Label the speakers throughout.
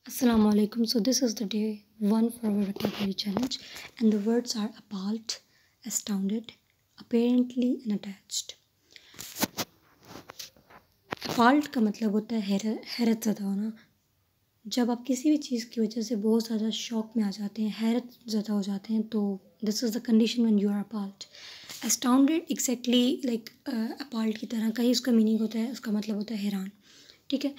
Speaker 1: Assalamu alaikum. So this is the day one for our vocabulary challenge, and the words are appalled, astounded, apparently, and attached. Appalled का मतलब होता है हैरत ज़दा होना. जब आप किसी भी चीज़ की वजह से बहुत ज़्यादा शॉक में आ जाते हैं, हैरत ज़दा हो जाते हैं, तो this is the condition when you are appalled. Astounded exactly like appalled की तरह का ही उसका मीनिंग होता है. उसका मतलब होता है हैरान. ठीक है.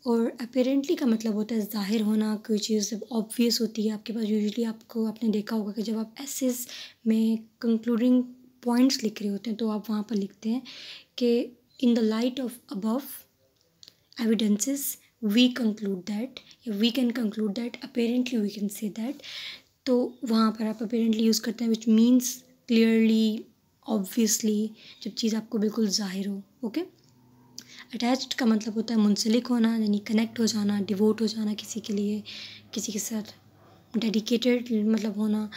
Speaker 1: और अपेरेंटली का मतलब होता है ज़ाहिर होना. कोई चीज़ जब ऑब्वियस होती है आपके पास, यूजुअली आपने देखा होगा कि जब आप एसेस में कंक्लूडिंग पॉइंट्स लिख रहे होते हैं तो आप वहाँ पर लिखते हैं कि in the light of above evidences we conclude that, या we can conclude that, apparently we can say that. तो वहाँ पर आप अपेरेंटली यूज़ करते हैं विच मीन्स क्लियरली, ऑब्वियसली, जब चीज़ आपको बिल्कुल ज़ाहिर हो. ओके. अटैच्ड का मतलब होता है मुंसलिक होना, यानी कनेक्ट हो जाना, डिवोट हो जाना किसी के लिए, किसी के साथ डेडिकेटेड मतलब होना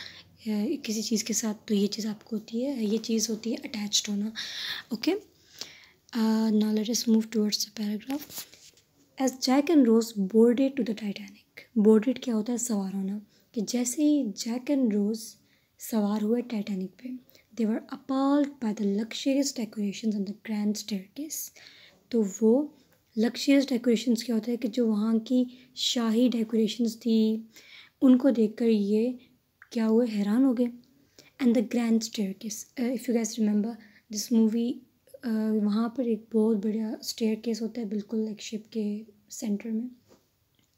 Speaker 1: किसी चीज़ के साथ. तो ये चीज़ आपको होती है, ये चीज़ होती है अटैच्ड होना. Okay. Now let us move towards the paragraph. As Jack and Rose boarded to the Titanic. Boarded क्या होता है? सवार होना. कि जैसे ही जैक एंड रोज सवार हुए टाइटैनिक पे, they were appalled by the luxurious decorations on the grand staircase. तो वो लक्शरियस डेकोरेशंस क्या होता है कि जो वहाँ की शाही डेकोरेशंस थी उनको देखकर ये क्या हुए? हैरान हो गए. And the grand staircase, if you gas remember this movie, वहाँ पर एक बहुत बढ़िया स्टेयरकेस होता है बिल्कुल एक शिप के सेंटर में.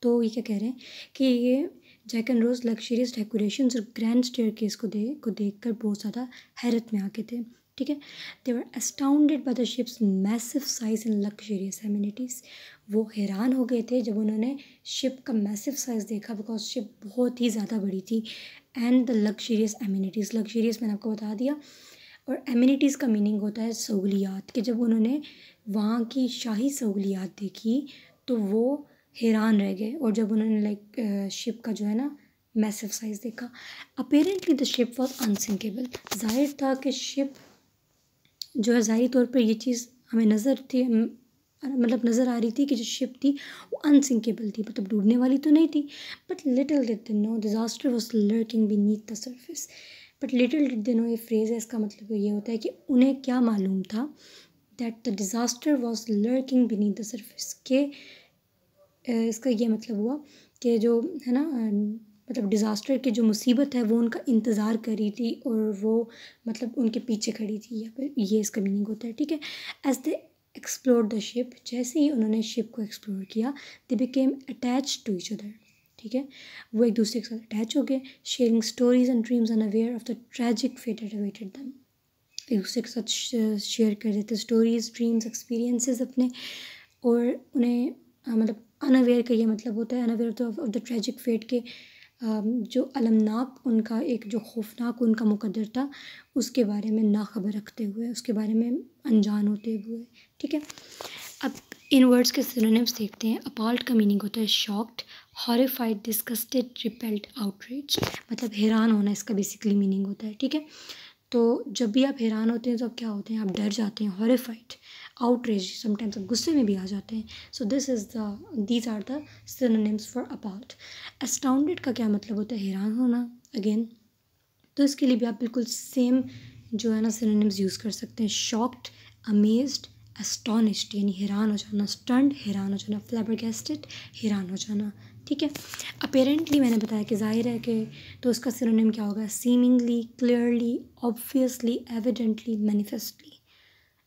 Speaker 1: तो ये क्या कह रहे हैं कि ये Jack and Rose luxurious decorations और ग्रैंड स्टेयरकेस को देखकर बहुत ज़्यादा हैरत में आ गए थे. ठीक है. They were astounded by the ship's massive size and luxurious amenities. वो हैरान हो गए थे जब उन्होंने शिप का मैसिव साइज़ देखा, बिकॉज शिप बहुत ही ज़्यादा बड़ी थी. And the luxurious amenities, luxurious मैंने आपको बता दिया. और एमिनिटीज़ का मीनिंग होता है सहूलियात. कि जब उन्होंने वहाँ की शाही सहूलियात देखी तो वो हैरान रह गए. और जब उन्होंने लाइक शिप का जो है ना मैसिव साइज़ देखा. Apparently the ship was unsinkable. ज़ाहिर था कि शिप जो है, ज़ाहिरी तौर पर ये चीज़ हमें नज़र नज़र आ रही थी कि जो शिप थी वो अनसिंकेबल थी, मतलब डूबने वाली तो नहीं थी. But little did they know disaster was lurking beneath the surface. But little did they know, ये फ्रेज़ है, इसका मतलब ये होता है कि उन्हें क्या मालूम था that the disaster was lurking beneath the surface. के इसका ये मतलब हुआ कि जो है ना मतलब डिज़ास्टर की जो मुसीबत है वो उनका इंतज़ार कर रही थी और वो मतलब उनके पीछे खड़ी थी. या फिर ये इसका मीनिंग होता है. ठीक है. As they explore the ship, जैसे ही उन्होंने शिप को एक्सप्लोर किया, they became attach to each other. ठीक है. वो एक दूसरे के साथ अटैच हो गए. Sharing stories and dreams unaware of the tragic fate that awaited them. एक दूसरे के साथ शेयर कर रहे थे स्टोरीज, ड्रीम्स, एक्सपीरियंसेस अपने. और उन्हें मतलब अनअवेयर का ये मतलब होता है unaware of the tragic fate के जो अलमनाक उनका एक जो खौफनाक उनका मुकद्दर था उसके बारे में नाखबर रखते हुए, उसके बारे में अनजान होते हुए. ठीक है. अब इन वर्ड्स के सिनोनिम्स देखते हैं. अपॉल्ड का मीनिंग होता है shocked, horrified, disgusted, repelled, outraged. मतलब हैरान होना इसका बेसिकली मीनिंग होता है. ठीक है. तो जब भी आप हैरान होते हैं तो आप क्या होते हैं? आप डर जाते हैं. हॉरिफाइड, आउटरेज, समटाइम्स आप गुस्से में भी आ जाते हैं. So these are the synonyms for appalled. Astounded का क्या मतलब होता है? हैरान होना अगेन. तो इसके लिए भी आप बिल्कुल सेम जो है ना सिनोनिम्स यूज़ कर सकते हैं. शॉक्ड, अमेज्ड, एस्टोनिश्ड यानी हैरान हो जाना. स्टन्ड, हैरान हो जाना. फ्लैबरगेस्टेड, हैरान हो जाना. ठीक है. अपेरेंटली मैंने बताया कि ज़ाहिर है कि, तो उसका सिनोनिम क्या होगा? Seemingly, clearly, obviously, evidently, manifestly.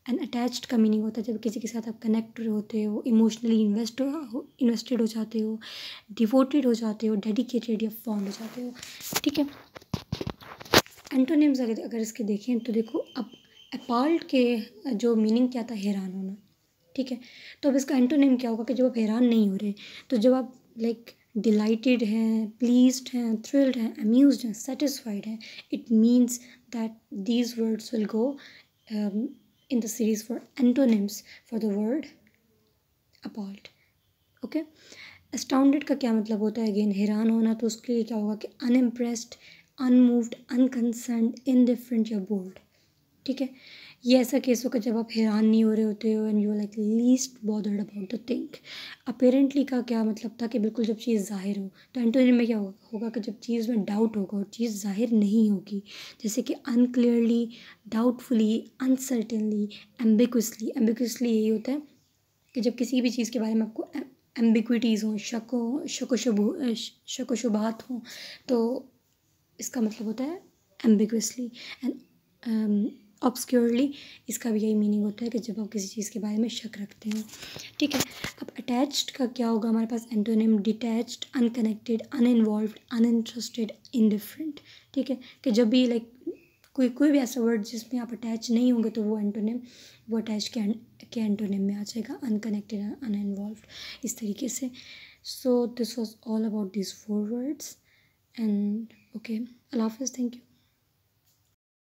Speaker 1: And attached का मीनिंग होता है जब किसी के साथ आप कनेक्ट होते हो, इमोशनली इन्वेस्टेड हो जाते हो, डिवोटेड हो जाते हो, डेडिकेटेड या फॉन्ड हो जाते हो. ठीक है. एंटोनिम्स अगर इसके देखें तो देखो, अब अपॉल्ड के जो मीनिंग क्या था? हैरान होना. ठीक है. तो अब इसका एंटोनिम क्या होगा कि जब आप हैरान नहीं हो रहे, तो जब आप लाइक डिलाइटेड हैं, प्लीज्ड हैं, थ्रिल्ड हैं, अम्यूज्ड हैं, सेटिस्फाइड हैं, it means that these words will go in the series for antonyms for the word appalled. Okay. Astounded का क्या मतलब होता है? अगेन हैरान होना. तो उसके लिए क्या होगा कि unimpressed, unmoved, unconcerned, indifferent या bored. ठीक है. ये ऐसा केस होगा जब आप हैरान नहीं हो रहे होते हो and you like least bothered about the thing. Apparently का क्या मतलब था कि बिल्कुल जब चीज़ ज़ाहिर हो, तो एंटोनिम में क्या होगा कि जब चीज़ में डाउट होगा और चीज़ ज़ाहिर नहीं होगी, जैसे कि अनक्लियरली, डाउटफुली, अनसर्टेनली, एम्बिगुअसली यही होता है कि जब किसी भी चीज़ के बारे में आपको एम्बिग्विटीज़ हों, शक व शुबहात हों, तो इसका मतलब होता है एम्बिगुअसली। एंड ऑब्सक्योरली इसका भी यही मीनिंग होता है कि जब आप किसी चीज़ के बारे में शक रखते हैं। ठीक है, अब अटैच्ड का क्या होगा हमारे पास antonym? Detached, unconnected, uninvolved, uninterested, indifferent. ठीक है, कि जब भी लाइक कोई भी ऐसा वर्ड जिसमें आप अटैच नहीं होंगे तो वो एंटोनिम वो अटैच के एंटोनिम में आ जाएगा, अनकनेक्टेड, अनइन्वॉल्व्ड, इस तरीके से। So this was all about this 4 words and okay, अल्लाह हाफिज़, थैंक यू।